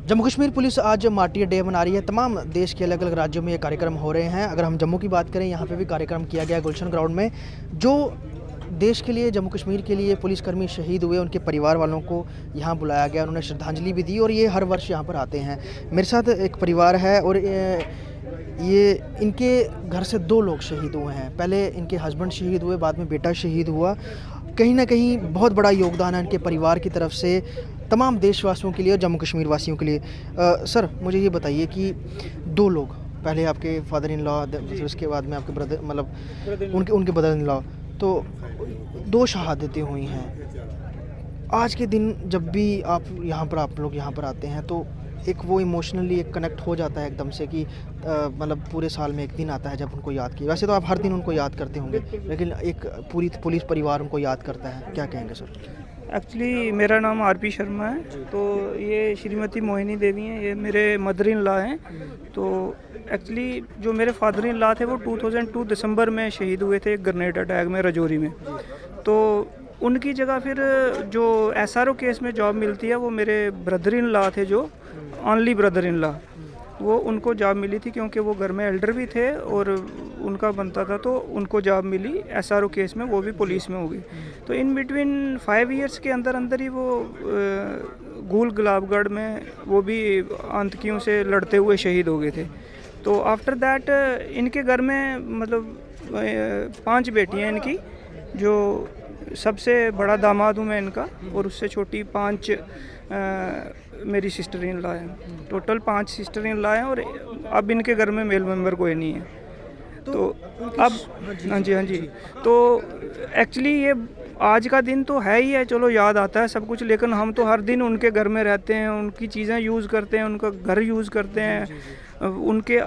Jammu Kashmir police आज martyr day मना रही है। तमाम देश के अलग अलग राज्यों में ये कार्यक्रम हो रहे हैं। अगर हम जम्मू की बात करें, यहाँ पे भी कार्यक्रम किया गया गुलशन ग्राउंड में। जो देश के लिए, जम्मू कश्मीर के लिए पुलिसकर्मी शहीद हुए, उनके परिवार वालों को यहाँ बुलाया गया, उन्होंने श्रद्धांजलि भी दी और ये हर वर्ष यहाँ पर आते हैं। मेरे साथ एक परिवार है और ये इनके घर से 2 लोग शहीद हुए हैं। पहले इनके हस्बैंड शहीद हुए, बाद में बेटा शहीद हुआ। कहीं ना कहीं बहुत बड़ा योगदान है इनके परिवार की तरफ से तमाम देशवासियों के लिए और जम्मू कश्मीर वासियों के लिए। सर, मुझे ये बताइए कि 2 लोग, पहले आपके फादर इन लॉ, उसके बाद में आपके ब्रदर, मतलब उनके ब्रदर इन लॉ, तो 2 शहादतें हुई हैं। आज के दिन जब भी आप लोग यहाँ पर आते हैं तो एक वो इमोशनली एक कनेक्ट हो जाता है एकदम से कि मतलब पूरे साल में एक दिन आता है जब उनको याद किया। वैसे तो आप हर दिन उनको याद करते होंगे, लेकिन एक पूरी पुलिस परिवार उनको याद करता है। क्या कहेंगे सर? एक्चुअली मेरा नाम आरपी शर्मा है। तो ये श्रीमती मोहिनी देवी हैं, ये मेरे मदर इन लॉ हैं। तो एक्चुअली जो मेरे फादर इन लॉ थे वो 2002 दिसंबर में शहीद हुए थे एक ग्रेनेड अटैक में रजौरी में। तो उनकी जगह फिर जो एसआरओ केस में जॉब मिलती है वो मेरे ब्रदर इन लॉ थे, जो ओनली ब्रदर इन लॉ, वो उनको जॉब मिली थी क्योंकि वो घर में एल्डर भी थे और उनका बनता था, तो उनको जॉब मिली एसआरओ केस में, वो भी पुलिस में हो गई। तो इन बिटवीन 5 ईयर्स के अंदर ही वो गूल गुलाबगढ़ में वो भी आतंकियों से लड़ते हुए शहीद हो गए थे। तो आफ्टर दैट इनके घर में मतलब 5 बेटियां इनकी, जो सबसे बड़ा दामाद हूँ मैं इनका, और उससे छोटी 5 मेरी सिस्टर इन लॉ हैं। टोटल 5 सिस्टर इन लॉ हैं और अब इनके घर में मेल मेंबर कोई नहीं है। तो अब हाँ जी। तो एक्चुअली ये आज का दिन तो है ही है, चलो याद आता है सब कुछ, लेकिन हम तो हर दिन उनके घर में रहते हैं, उनकी चीज़ें यूज़ करते हैं, उनका घर यूज़ करते हैं, उनके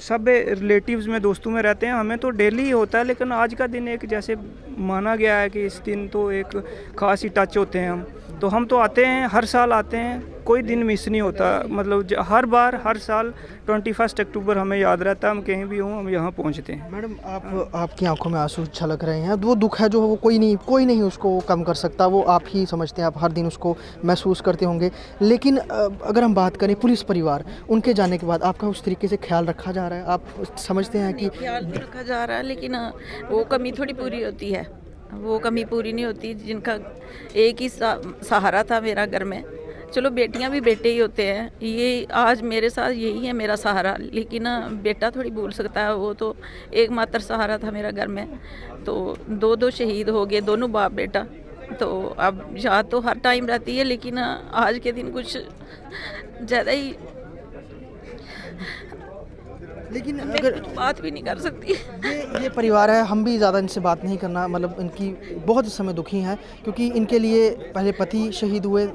सब रिलेटिव्स में, दोस्तों में रहते हैं। हमें तो डेली ही होता है, लेकिन आज का दिन एक जैसे माना गया है कि इस दिन तो एक ख़ास ही टच होते हैं हम। तो हम तो आते हैं, हर साल आते हैं, कोई दिन मिस नहीं होता। मतलब हर बार, हर साल 21 अक्टूबर हमें याद रहता है, हम कहीं भी हों हम यहाँ पहुँचते हैं। मैडम, आपकी आंखों में आंसू छलक रहे हैं। वो दुख है जो वो कोई नहीं उसको कम कर सकता, वो आप ही समझते हैं, आप हर दिन उसको महसूस करते होंगे। लेकिन अगर हम बात करें पुलिस परिवार, उनके जाने के बाद आपका उस तरीके से ख्याल रखा जा रहा है? आप समझते हैं कि ख्याल तो रखा जा रहा है, लेकिन वो कमी थोड़ी पूरी होती है, वो कमी पूरी नहीं होती। जिनका एक ही सहारा था मेरा घर में, चलो बेटियां भी बेटे ही होते हैं, ये आज मेरे साथ यही है मेरा सहारा, लेकिन बेटा थोड़ी भूल सकता है, वो तो एकमात्र सहारा था मेरा घर में। तो 2 शहीद हो गए, दोनों बाप बेटा। तो अब याद तो हर टाइम रहती है, लेकिन आज के दिन कुछ ज़्यादा ही, लेकिन अगर बात भी नहीं कर सकती। ये परिवार है, हम भी ज़्यादा इनसे बात नहीं करना, मतलब इनकी बहुत समय दुखी हैं, क्योंकि इनके लिए पहले पति शहीद हुए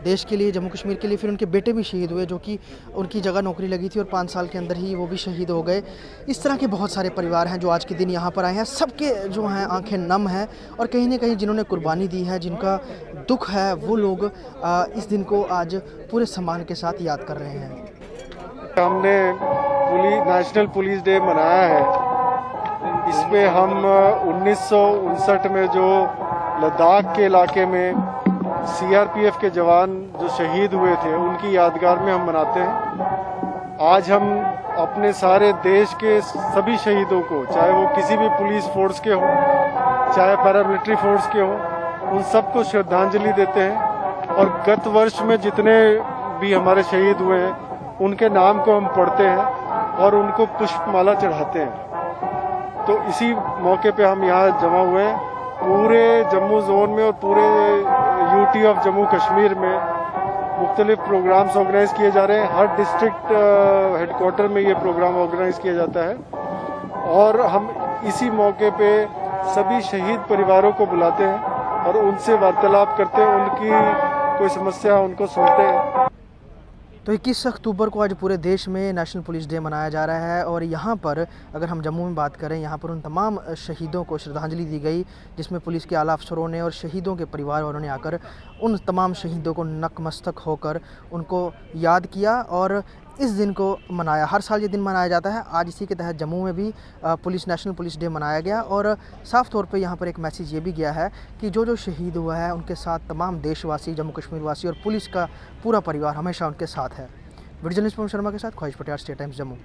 देश के लिए, जम्मू कश्मीर के लिए, फिर उनके बेटे भी शहीद हुए, जो कि उनकी जगह नौकरी लगी थी और 5 साल के अंदर ही वो भी शहीद हो गए। इस तरह के बहुत सारे परिवार हैं जो आज के दिन यहाँ पर आए हैं। सबके जो हैं आंखें नम हैं, और कहीं ना कहीं जिन्होंने कुर्बानी दी है, जिनका दुख है, वो लोग इस दिन को आज पूरे सम्मान के साथ याद कर रहे हैं। हमने नेशनल पुलिस डे मनाया है। इसमें हम 1959 में जो लद्दाख के इलाके में सीआरपीएफ के जवान जो शहीद हुए थे, उनकी यादगार में हम मनाते हैं। आज हम अपने सारे देश के सभी शहीदों को, चाहे वो किसी भी पुलिस फोर्स के हों, चाहे पैरामिलिट्री फोर्स के हों, उन सबको श्रद्धांजलि देते हैं। और गत वर्ष में जितने भी हमारे शहीद हुए हैं, उनके नाम को हम पढ़ते हैं और उनको पुष्पमाला चढ़ाते हैं। तो इसी मौके पे हम यहाँ जमा हुए हैं। पूरे जम्मू जोन में और पूरे यूटी ऑफ जम्मू कश्मीर में मुख्तलिफ प्रोग्राम्स ऑर्गेनाइज किए जा रहे हैं। हर डिस्ट्रिक्ट हेडक्वार्टर में ये प्रोग्राम ऑर्गेनाइज किया जाता है, और हम इसी मौके पे सभी शहीद परिवारों को बुलाते हैं और उनसे वार्तालाप करते हैं, उनकी कोई समस्या उनको सुनते हैं। तो 21 अक्टूबर को आज पूरे देश में नेशनल पुलिस डे मनाया जा रहा है, और यहाँ पर अगर हम जम्मू में बात करें, यहाँ पर उन तमाम शहीदों को श्रद्धांजलि दी गई, जिसमें पुलिस के आला अफसरों ने और शहीदों के परिवार वालों ने आकर उन तमाम शहीदों को नतमस्तक होकर उनको याद किया। और इस दिन को मनाया। हर साल ये दिन मनाया जाता है। आज इसी के तहत जम्मू में भी नेशनल पुलिस डे मनाया गया और साफ़ तौर पे यहाँ पर एक मैसेज ये भी गया है कि जो शहीद हुआ है उनके साथ तमाम देशवासी, जम्मू कश्मीर वासी और पुलिस का पूरा परिवार हमेशा उनके साथ है। वीडियो जर्नलिस्ट पवन शर्मा के साथ ख्वाहिश पटियाला, स्टेट टाइम्स जम्मू।